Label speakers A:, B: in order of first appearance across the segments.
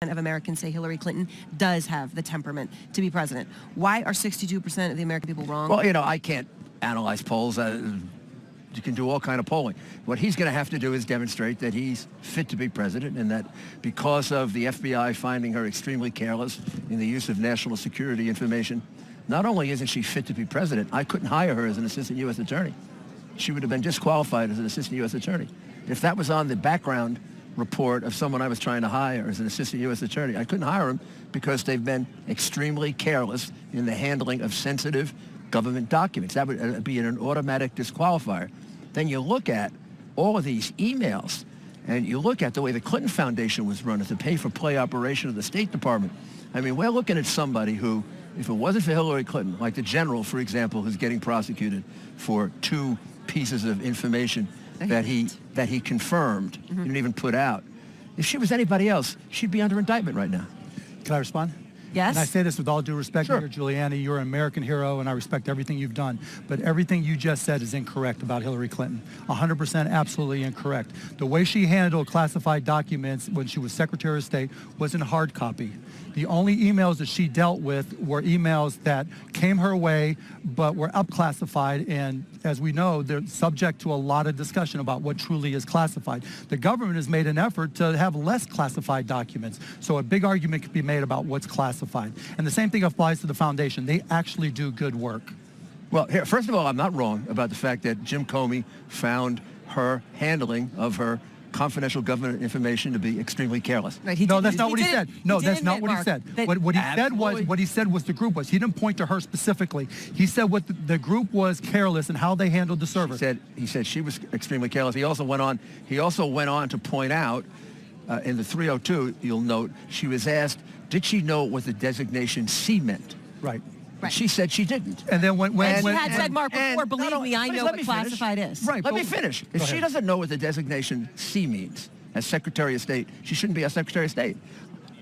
A: of Americans say Hillary Clinton does have the temperament to be president. Why are 62% of the American people wrong?
B: Well, you know, I can't analyze polls. You can do all kind of polling. What he's going to have to do is demonstrate that he's fit to be president, and that because of the FBI finding her extremely careless in the use of national security information, not only isn't she fit to be president, I couldn't hire her as an assistant U.S. attorney. She would have been disqualified as an assistant U.S. attorney. If that was on the background report of someone I was trying to hire as an assistant U.S. attorney, I couldn't hire him because they've been extremely careless in the handling of sensitive government documents. That would be an automatic disqualifier. Then you look at all of these emails, and you look at the way the Clinton Foundation was run as a pay-for-play operation of the State Department. I mean, we're looking at somebody who, if it wasn't for Hillary Clinton, like the general, for example, who's getting prosecuted for 2 pieces of information that he confirmed, he didn't even put out. If she was anybody else, she'd be under indictment right now.
C: Can I respond?
A: Yes.
C: And I say this with all due respect,
B: Sure.
C: Mayor Giuliani, you're an American hero, and I respect everything you've done. But everything you just said is incorrect about Hillary Clinton. 100% absolutely incorrect. The way she handled classified documents when she was Secretary of State was in hard copy. The only emails that she dealt with were emails that came her way but were up-classified, and as we know, they're subject to a lot of discussion about what truly is classified. The government has made an effort to have less classified documents, so a big argument could be made about what's classified. And the same thing applies to the foundation. They actually do good work.
B: Well, here, first of all, I'm not wrong about the fact that Jim Comey found her handling of her confidential government information to be extremely careless.
A: Right,
C: No, that's not what he said. No, that's not what he said.
B: Absolutely.
C: What he said was the group was. He didn't point to her specifically. He said what the group was careless and how they handled the server.
B: He said she was extremely careless. He also went on to point out in the 302, you'll note, she was asked, did she know what the designation C meant?
C: Right.
A: Right.
B: She said she didn't.
C: And then when
A: she had said, Mark, before, believe me, I know what classified is.
C: Right.
B: Let me finish. If she doesn't know what the designation C means as Secretary of State, she shouldn't be a Secretary of State.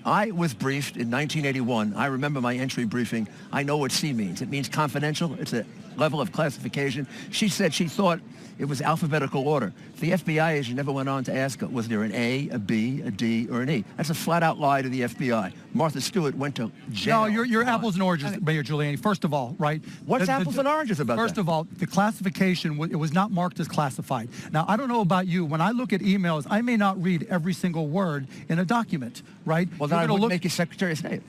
B: I was briefed in 1981. I remember my entry briefing. I know what C means. It means confidential. It's a level of classification. She said she thought it was alphabetical order. The FBI agent never went on to ask her, was there an A, a B, a D, or an E? That's a flat-out lie to the FBI. Martha Stewart went to jail.
C: No, you're apples and oranges, Mayor Giuliani. First of all, right?
B: What's apples and oranges about
C: First
B: that?
C: of all, the classification, it was not marked as classified. Now, I don't know about you. When I look at emails, I may not read every single word in a document, right?
B: Well, then I would make you Secretary of State.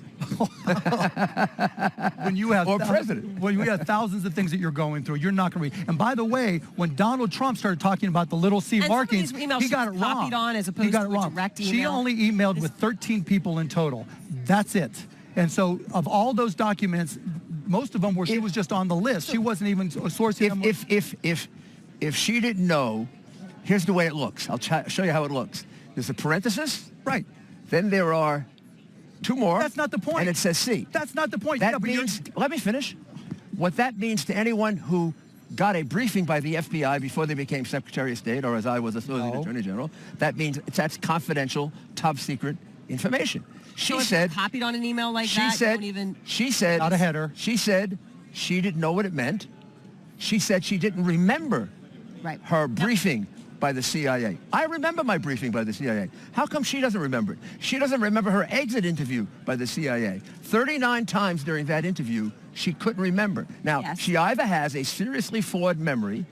C: When you have
B: or president.
C: When you have thousands of things that you're going through, you're not going to read. And by the way, when Donald Trump started talking about the little C markings, he got it wrong.
A: Copied on as opposed to a direct email.
C: She only emailed with 13 people in total. That's it. And so, of all those documents, most of them were she was just on the list. She wasn't even sourcing them.
B: If she didn't know, here's the way it looks. I'll show you how it looks. There's a parenthesis.
C: Right.
B: Then there are 2 more.
C: That's not the point.
B: And it says C.
C: That's not the point.
B: That means, let me finish. What that means to anyone who got a briefing by the FBI before they became Secretary of State, or as I was Associate Attorney General, that means that's confidential, top secret information. She said,
A: copied on an email like that.
B: She said,
C: not a header.
B: She said she didn't know what it meant. She said she didn't remember her briefing by the CIA. I remember my briefing by the CIA. How come she doesn't remember it? She doesn't remember her exit interview by the CIA. 39 times during that interview, she couldn't remember. Now, she either has a seriously flawed memory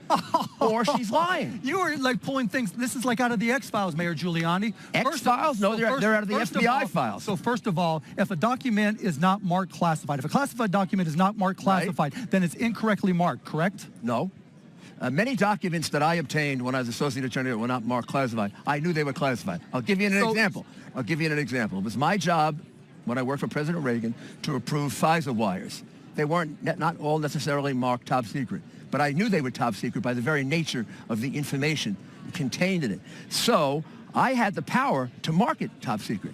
B: or she's lying.
C: You are like pulling things. This is like out of the X-Files, Mayor Giuliani.
B: X-Files? No, they're out of the FBI files.
C: So first of all, if a document is not marked classified, if a classified document is not marked classified, then it's incorrectly marked, correct?
B: No. Many documents that I obtained when I was Associate Attorney were not marked classified. I knew they were classified. I'll give you an example. It was my job when I worked for President Reagan to approve FISA wires. They weren't not all necessarily marked top secret, but I knew they were top secret by the very nature of the information contained in it. So I had the power to mark it top secret,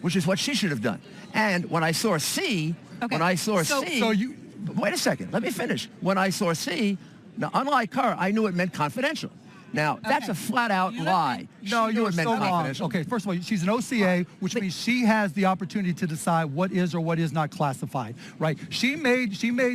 B: which is what she should have done. And when I saw C, wait a second, let me finish. When I saw C, now, unlike her, I knew it meant confidential. Now, that's a flat-out lie.
C: No,
B: She
C: you
B: knew
C: are
B: it meant
C: so wrong.
B: confidential.
C: Okay, first of all, she's an OCA, which means she has the opportunity to decide what is or what is not classified, right? She made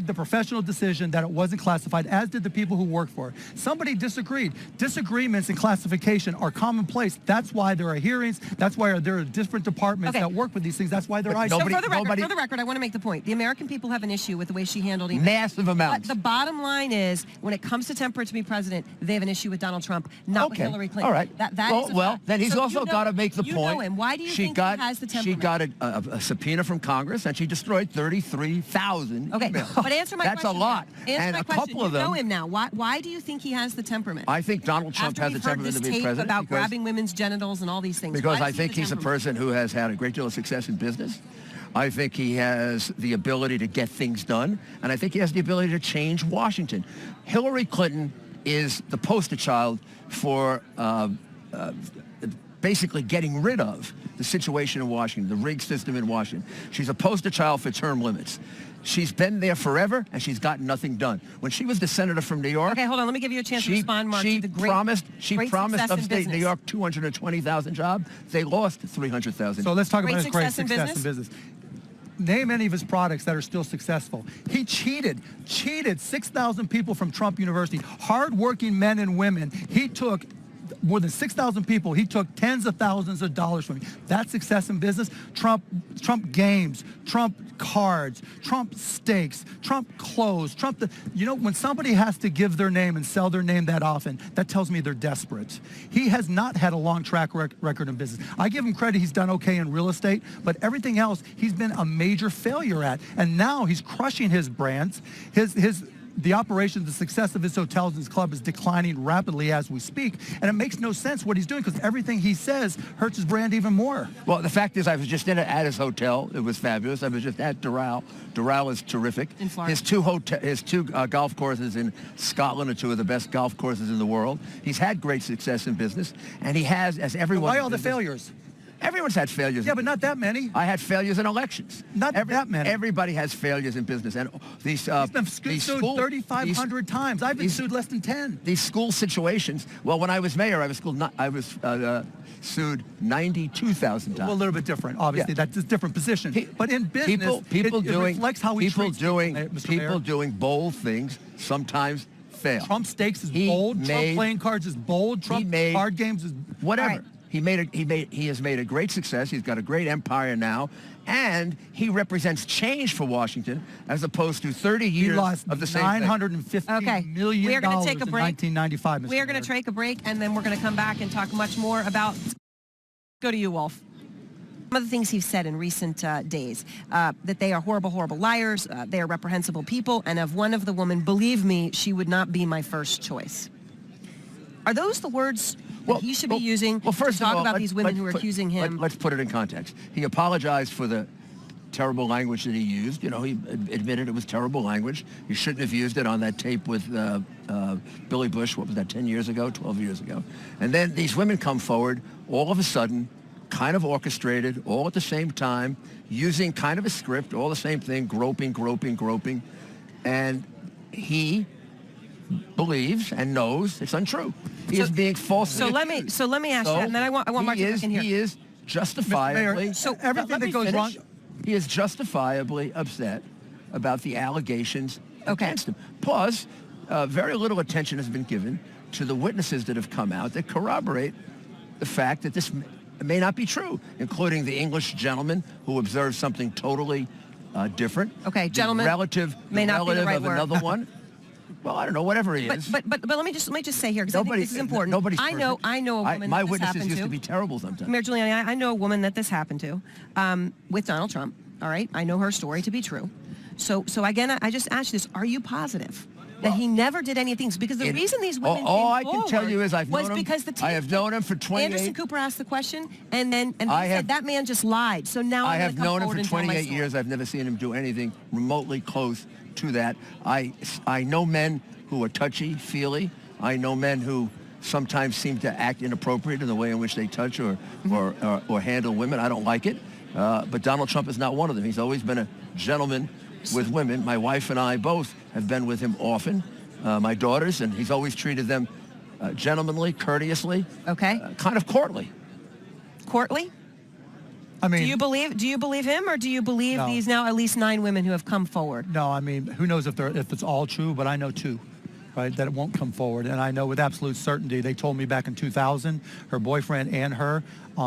C: the professional decision that it wasn't classified, as did the people who work for her. Somebody disagreed. Disagreements in classification are commonplace. That's why there are hearings. That's why there are different departments that work with these things. That's why they're
B: But
A: So
B: nobody-
A: for the record, I want to make the point. The American people have an issue with the way she handled it.
B: Massive amounts.
A: But the bottom line is, when it comes to temperament to be president, they have an issue with Donald Trump, not with Hillary Clinton.
B: All right.
A: That
B: well,
A: is a
B: well,
A: fact.
B: then he's
A: So
B: also
A: you know-
B: got to make the
A: you
B: point.
A: know him. Why do you
B: she
A: think
B: got,
A: he has the
B: She
A: temperament?
B: got a subpoena from Congress, and she destroyed 33,000
A: Okay,
B: emails.
A: but answer my
B: That's
A: question.
B: a lot.
A: Answer
B: and
A: my
B: a
A: question.
B: couple of
A: You
B: them.
A: know him now. Why do you think he has the temperament?
B: I think Donald Trump
A: After
B: has the
A: we've heard
B: temperament
A: this
B: to be
A: tape
B: president
A: about
B: because,
A: grabbing women's genitals and all these things.
B: because
A: Why
B: I
A: does he
B: think
A: have the
B: he's a
A: temperament?
B: person who has had a great deal of success in business. I think he has the ability to get things done, and I think he has the ability to change Washington. Hillary Clinton is the poster child for basically getting rid of the situation in Washington, the rigged system in Washington. She's a poster child for term limits. She's been there forever, and she's gotten nothing done. When she was the senator from New York,
A: Okay, hold on. Let me give you a chance to respond, Mark.
B: she
A: to the great,
B: promised
A: great
B: upstate
A: success in
B: New
A: business.
B: York 220,000 jobs. They lost 300,000.
C: So let's talk
A: Great
C: about his great
A: success in
C: success in business. Name any of his products that are still successful. He cheated 6,000 people from Trump University, hardworking men and women. He took more than 6,000 people. He took tens of thousands of dollars from me. That's success in business. Trump games, Trump cards, Trump steaks, Trump clothes, when somebody has to give their name and sell their name that often, that tells me they're desperate. He has not had a long track record in business. I give him credit, he's done okay in real estate, but everything else he's been a major failure at. And now he's crushing his brands. The operation, the success of his hotels and his club is declining rapidly as we speak. And it makes no sense what he's doing because everything he says hurts his brand even more.
B: Well, the fact is I was just at his hotel. It was fabulous. I was just at Doral. Doral is terrific.
A: In Florida.
B: His two golf courses in Scotland are two of the best golf courses in the world. He's had great success in business, and he has, as everyone...
C: Why
B: in
C: all the
B: business-
C: failures?
B: Everyone's had failures.
C: Yeah, but not that many.
B: I had failures in elections.
C: Not that many.
B: Everybody has failures in business, and these
C: He's been sued 3,500 times. I've been sued less than 10.
B: These school situations. Well, when I was mayor, I was sued 92,000 times.
C: Well, a little bit different, obviously.
B: Yeah.
C: That's a different position. But in business,
B: people
C: it reflects how he treats people, Mr. Mayor.
B: doing bold things sometimes fail.
C: Trump stakes is
B: He
C: bold. Trump
B: made-
C: playing cards is bold. Trump card games is
B: whatever.
A: All right.
B: He has made a great success. He's got a great empire now, and he represents change for Washington as opposed to 30
C: He
B: years
C: lost
B: of the same thing.
C: $950 million
A: We're going to take a
C: in
A: break.
C: 1995, Mr.
A: We're going
C: Mayor.
A: to take a break, and then we're going to come back and talk much more about... Go to you, Wolf. Some of the things he's said in recent days, that they are horrible, horrible liars, they are reprehensible people, and of one of the women, believe me, she would not be my first choice. Are those the words that he should be using
B: first
A: to talk
B: of all,
A: about these women who are accusing him?
B: Let's put it in context. He apologized for the terrible language that he used. You know, he admitted it was terrible language. He shouldn't have used it on that tape with Billy Bush, what was that, 10 years ago, 12 years ago? And then these women come forward all of a sudden, kind of orchestrated, all at the same time, using kind of a script, all the same thing, groping. And he believes and knows it's untrue. He is being falsely accused.
A: So let me ask you that, and then I want Mark to back in here.
B: He is justifiably...
C: Mayor, so everything
B: Let me
C: that goes
B: finish.
C: wrong...
B: He is justifiably upset about the allegations against him. Plus, very little attention has been given to the witnesses that have come out that corroborate the fact that this may not be true, including the English gentleman who observed something totally different.
A: Okay,
B: The
A: gentleman
B: relative,
A: may not be the
B: relative
A: right
B: of
A: word.
B: another one. Well, I don't know, whatever he is.
A: But let me just say here, because I think this is important.
B: Nobody's
A: I know
B: perfect.
A: a woman
B: my
A: that this
B: witnesses
A: happened
B: used
A: to.
B: to be terrible sometimes.
A: Mayor Giuliani, I know a woman that this happened to with Donald Trump. All right, I know her story to be true. So again, I just ask you this: are you positive that he never did any of these? Because the reason these women
B: all I
A: came
B: can tell
A: forward
B: you is I've
A: was
B: known him.
A: because the
B: I have known him for 28.
A: Anderson Cooper asked the question, and they
B: I
A: said
B: have-
A: that man just lied. So now
B: I
A: I'm
B: have
A: gonna come
B: known him
A: forward
B: for
A: and tell my
B: 28
A: story.
B: years. I've never seen him do anything remotely close to that. I know men who are touchy-feely. I know men who sometimes seem to act inappropriate in the way in which they touch or handle women. I don't like it. But Donald Trump is not one of them. He's always been a gentleman with women. My wife and I both have been with him often, my daughters, and he's always treated them gentlemanly, courteously,
A: Okay.
B: kind of courtly.
A: Courtly?
C: I mean,
A: Do you believe him, or do you believe
C: No.
A: these now at least 9 women who have come forward?
C: no, I mean, who knows if it's all true, but I know two, right, that it won't come forward. And I know with absolute certainty, they told me back in 2000, her boyfriend and her,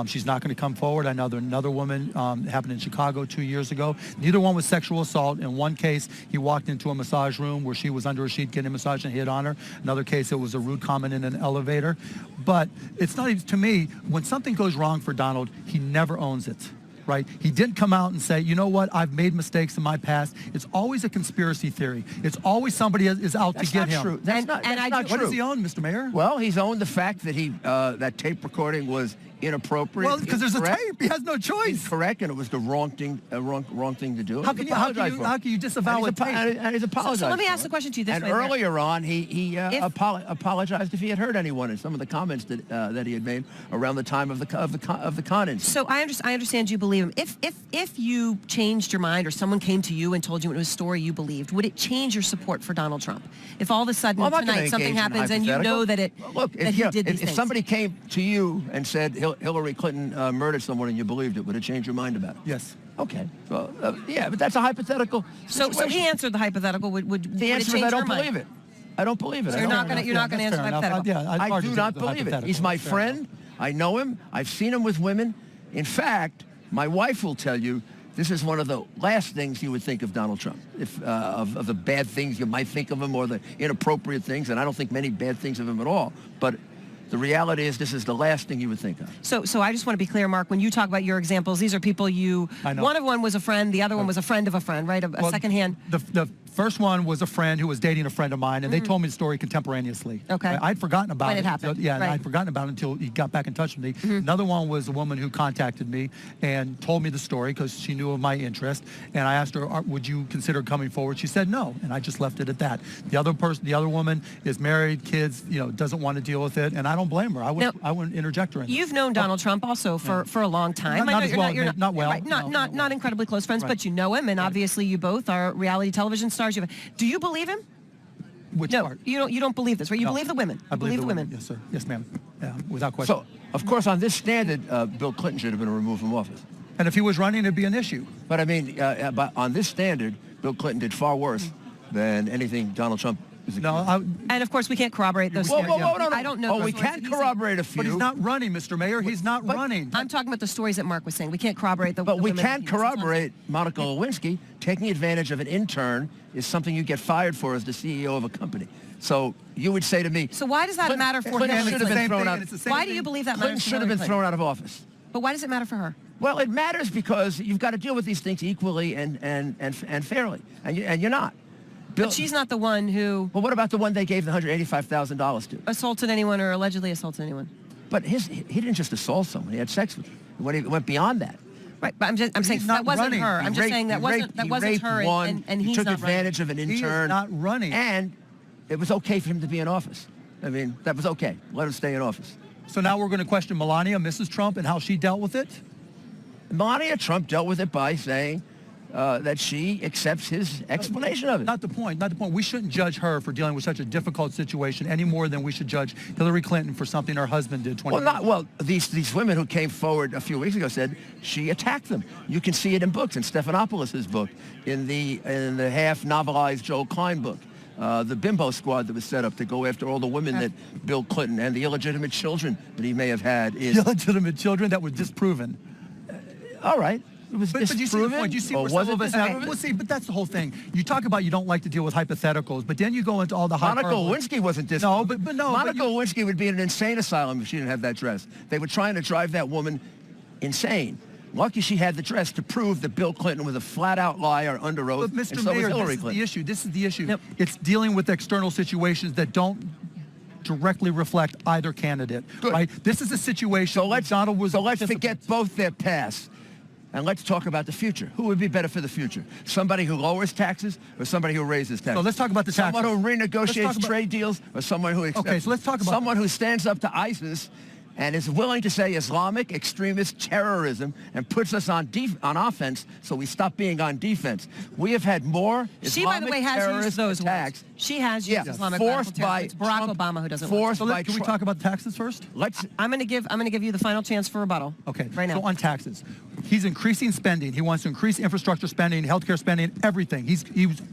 C: she's not going to come forward. I know there's another woman, happened in Chicago 2 years ago. Neither one was sexual assault. In one case, he walked into a massage room where she was under a sheet getting a massage and hit on her. Another case, it was a rude comment in an elevator. But it's not even, to me, when something goes wrong for Donald, he never owns it. Right? He didn't come out and say, you know what, I've made mistakes in my past. It's always a conspiracy theory. It's always somebody is out to get him.
B: True. That's not
C: What
B: true.
C: does he own, Mr. Mayor?
B: Well, he's owned the fact that that tape recording was inappropriate.
C: Well, because there's a
B: incorrect,
C: tape. He has no choice.
B: Correct, and it was the wrong thing to do.
C: How can you disavow a tape?
B: And he's apologized.
A: So let me
B: for
A: ask
B: it.
A: the question to you this
B: and
A: way.
B: earlier on, he apologized if he had hurt anyone in some of the comments that he had made around the time of the con-incident.
A: So I understand you believe him. If you changed your mind, or someone came to you and told you it was a story you believed, would it change your support for Donald Trump? If all of a sudden
B: Well, I'm not
A: tonight
B: gonna
A: something
B: engage in
A: happens and you know that
B: Look,
A: that he did these
B: if
A: things.
B: somebody came to you and said Hillary Clinton murdered someone and you believed it, would it change your mind about it?
C: Yes.
B: Okay. Well, yeah, but that's a hypothetical situation.
A: So he answered the hypothetical. Would
B: The
A: it
B: answer
A: change
B: is I
A: your
B: don't
A: mind?
B: believe it. I don't believe it.
A: So
B: I
A: you're
B: don't-
A: not going to answer the hypothetical.
B: I do not believe it. He's my friend. I know him. I've seen him with women. In fact, my wife will tell you this is one of the last things you would think of Donald Trump, if of the bad things you might think of him or the inappropriate things, and I don't think many bad things of him at all. But the reality is this is the last thing you would think of.
A: So I just want to be clear, Mark, when you talk about your examples, these are people
C: I know.
A: one was a friend, the other one was a friend of a friend, right? A secondhand.
C: The first one was a friend who was dating a friend of mine, and they told me the story contemporaneously.
A: Okay.
C: Right? I'd forgotten about
A: When
C: it.
A: it happened.
C: Yeah, and
A: Right.
C: I'd forgotten about it until he got back in touch with me. Another one was a woman who contacted me and told me the story because she knew of my interest. And I asked her, would you consider coming forward? She said no, and I just left it at that. The other woman is married, kids, doesn't want to deal with it, and I don't blame her. I wouldn't interject her in this.
A: You've known Donald Trump also for a long time.
C: Not
A: I know
C: as
A: you're
C: well,
A: you're
C: not well,
A: right, not incredibly close friends,
C: Right.
A: but you know him, and obviously you both are reality television stars. Do you believe him?
C: Which
A: No,
C: part?
A: you don't believe this, right? You
C: No.
A: believe the women.
C: I
A: You believe the women.
C: Yes, sir. Yes, ma'am. Yeah, without question.
B: So, of course, on this standard, Bill Clinton should have been removed from office.
C: And if he was running, it'd be an issue.
B: But I mean, but on this standard, Bill Clinton did far worse than anything Donald Trump is accused of.
A: And of course, we can't corroborate those.
B: Whoa,
A: stories.
B: no.
A: I don't know.
B: Oh,
A: those
B: we
A: stories
B: can
A: that he's saying.
B: corroborate a few.
C: But he's not running, Mr. Mayor. He's not running.
A: I'm talking about the stories that Mark was saying. We can't corroborate the.
B: But
A: the
B: we
A: women
B: can
A: that he was
B: corroborate Monica Lewinsky. Taking advantage of an intern is something you get fired for as the CEO of a company. So you would say to me,
A: So why does that matter for
B: Clinton
A: Hillary
B: should have been
A: Clinton?
B: thrown out.
A: Why do you believe that
B: Clinton
A: matters for
B: should have
A: Hillary
B: been
A: Clinton?
B: thrown out of office.
A: But why does it matter for her?
B: Well, it matters because you've got to deal with these things equally and fairly, and you're not. Bill,
A: But she's not the one who
B: well, what about the one they gave the $185,000 to?
A: assaulted anyone or allegedly assaulted anyone.
B: But he didn't just assault someone; he had sex with her. He went beyond that.
A: Right, but I'm saying
C: He's
A: that
C: not
A: wasn't
C: running.
A: her.
B: He
A: I'm just
B: raped-
A: saying that
B: he
A: wasn't
B: raped
A: her,
B: one.
A: and
B: He
A: he's
B: took
A: not
B: advantage of an
C: He is
B: intern.
C: not running.
B: And it was okay for him to be in office. I mean, that was okay. Let him stay in office.
C: So now we're going to question Melania, Mrs. Trump, and how she dealt with it?
B: Melania Trump dealt with it by saying that she accepts his explanation of it.
C: Not the point. Not the point. We shouldn't judge her for dealing with such a difficult situation any more than we should judge Hillary Clinton for something her husband did 20 years ago.
B: These women who came forward a few weeks ago said she attacked them. You can see it in books, in Stephanopoulos' book, in the half novelized Joel Klein book. The bimbo squad that was set up to go after all the women that Bill Clinton and the illegitimate children that he may have had is
C: Illegitimate children that were disproven.
B: all right. It was
C: But you see the
B: disproven,
C: point. You see
B: or
C: where
B: was
C: some of
B: it
C: us have.
B: disproven?
C: Well, see, but that's the whole thing. You talk about you don't like to deal with hypotheticals, but then you go into all the
B: Monica
C: hyperbole.
B: Lewinsky wasn't disproven.
C: No, but no.
B: Monica
C: but
B: Lewinsky would be in an insane asylum if she didn't have that dress. They were trying to drive that woman insane. Lucky she had the dress to prove that Bill Clinton was a flat-out liar under oath,
C: But Mr.
B: and so
C: Mayor,
B: was Hillary
C: this is
B: Clinton.
C: the issue. This is the issue.
A: Yep.
C: It's dealing with external situations that don't directly reflect either candidate.
B: Good.
C: Right? This is a situation.
B: So
C: where
B: let's
C: Donald was.
B: forget both their past, and let's talk about the future. Who would be better for the future? Somebody who lowers taxes or somebody who raises taxes?
C: So let's talk about the taxes.
B: Someone who
C: Let's talk
B: renegotiates
C: about-
B: trade deals or someone who accepts,
C: Okay, so let's talk about
B: someone who stands up to ISIS and is willing to say Islamic extremist terrorism and puts us on offense, so we stop being on defense. We have had more
A: She, by the way, has
B: terrorist
A: used those
B: attacks.
A: words. She has used Islamic
B: forced
A: radical
B: by
A: terrorism. It's Barack
B: Trump,
A: Obama who doesn't
B: forced
A: want
B: by
C: Can we talk about taxes first?
A: I'm going to give you the final chance for rebuttal.
C: Okay,
A: right now.
C: so on taxes, he's increasing spending. He wants to increase infrastructure spending, healthcare spending, everything. He's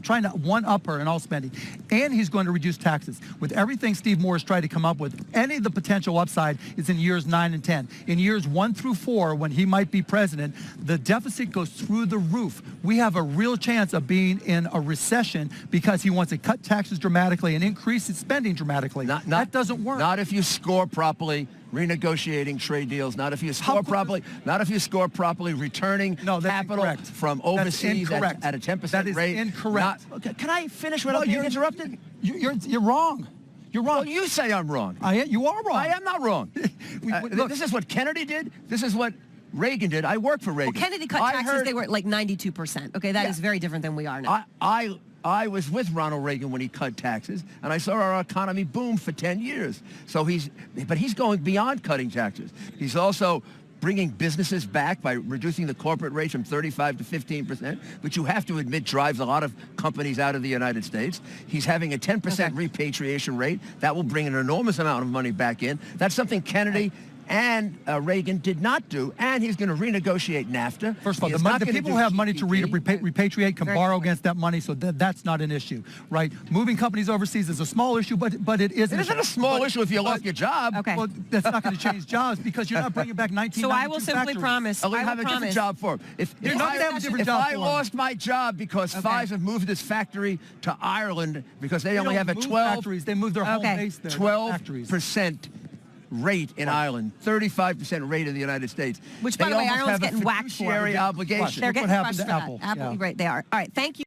C: trying to one-up her in all spending, and he's going to reduce taxes. With everything Steve Moore has tried to come up with, any of the potential upside is in years 9 and 10. In years 1 through 4, when he might be president, the deficit goes through the roof. We have a real chance of being in a recession because he wants to cut taxes dramatically and increase his spending dramatically. That doesn't work.
B: Not if you score properly renegotiating trade deals, not if you score properly, returning capital from overseas at a 10%
C: that is
B: rate.
C: Incorrect.
B: Can I finish without being interrupted?
C: You're wrong. You're wrong.
B: Well, you say I'm wrong.
C: You are wrong.
B: I am not wrong.
C: Look,
B: this is what Kennedy did. This is what Reagan did. I worked for Reagan.
A: Well, Kennedy cut taxes. They were like 92%. Okay, that is very different than we are now.
B: I was with Ronald Reagan when he cut taxes, and I saw our economy boom for 10 years. So he's going beyond cutting taxes. He's also bringing businesses back by reducing the corporate rate from 35 to 15%, which you have to admit drives a lot of companies out of the United States. He's having a 10% repatriation rate. That will bring an enormous amount of money back in. That's something Kennedy and Reagan did not do, and he's going to renegotiate NAFTA.
C: First of all, the people who have money to repatriate can borrow against that money, so that's not an issue, right? Moving companies overseas is a small issue, but it is.
B: It isn't a small issue if you lost your job.
A: Okay.
C: Well, that's not going to change jobs because you're not bringing back 1992
A: So I will simply promise.
B: I'll have a different job for him. If I lost my job because Pfizer moved this factory to Ireland because they only have a 12
C: they moved their home base there.
B: 12% rate in Ireland, 35% rate in the United States.
A: Which, by the way, Ireland's getting whacked for.
B: Obligation.
A: They're getting
C: what happened
A: crushed
C: to
A: for that.
C: Apple.
A: Apple, right, they are. All right, thank you.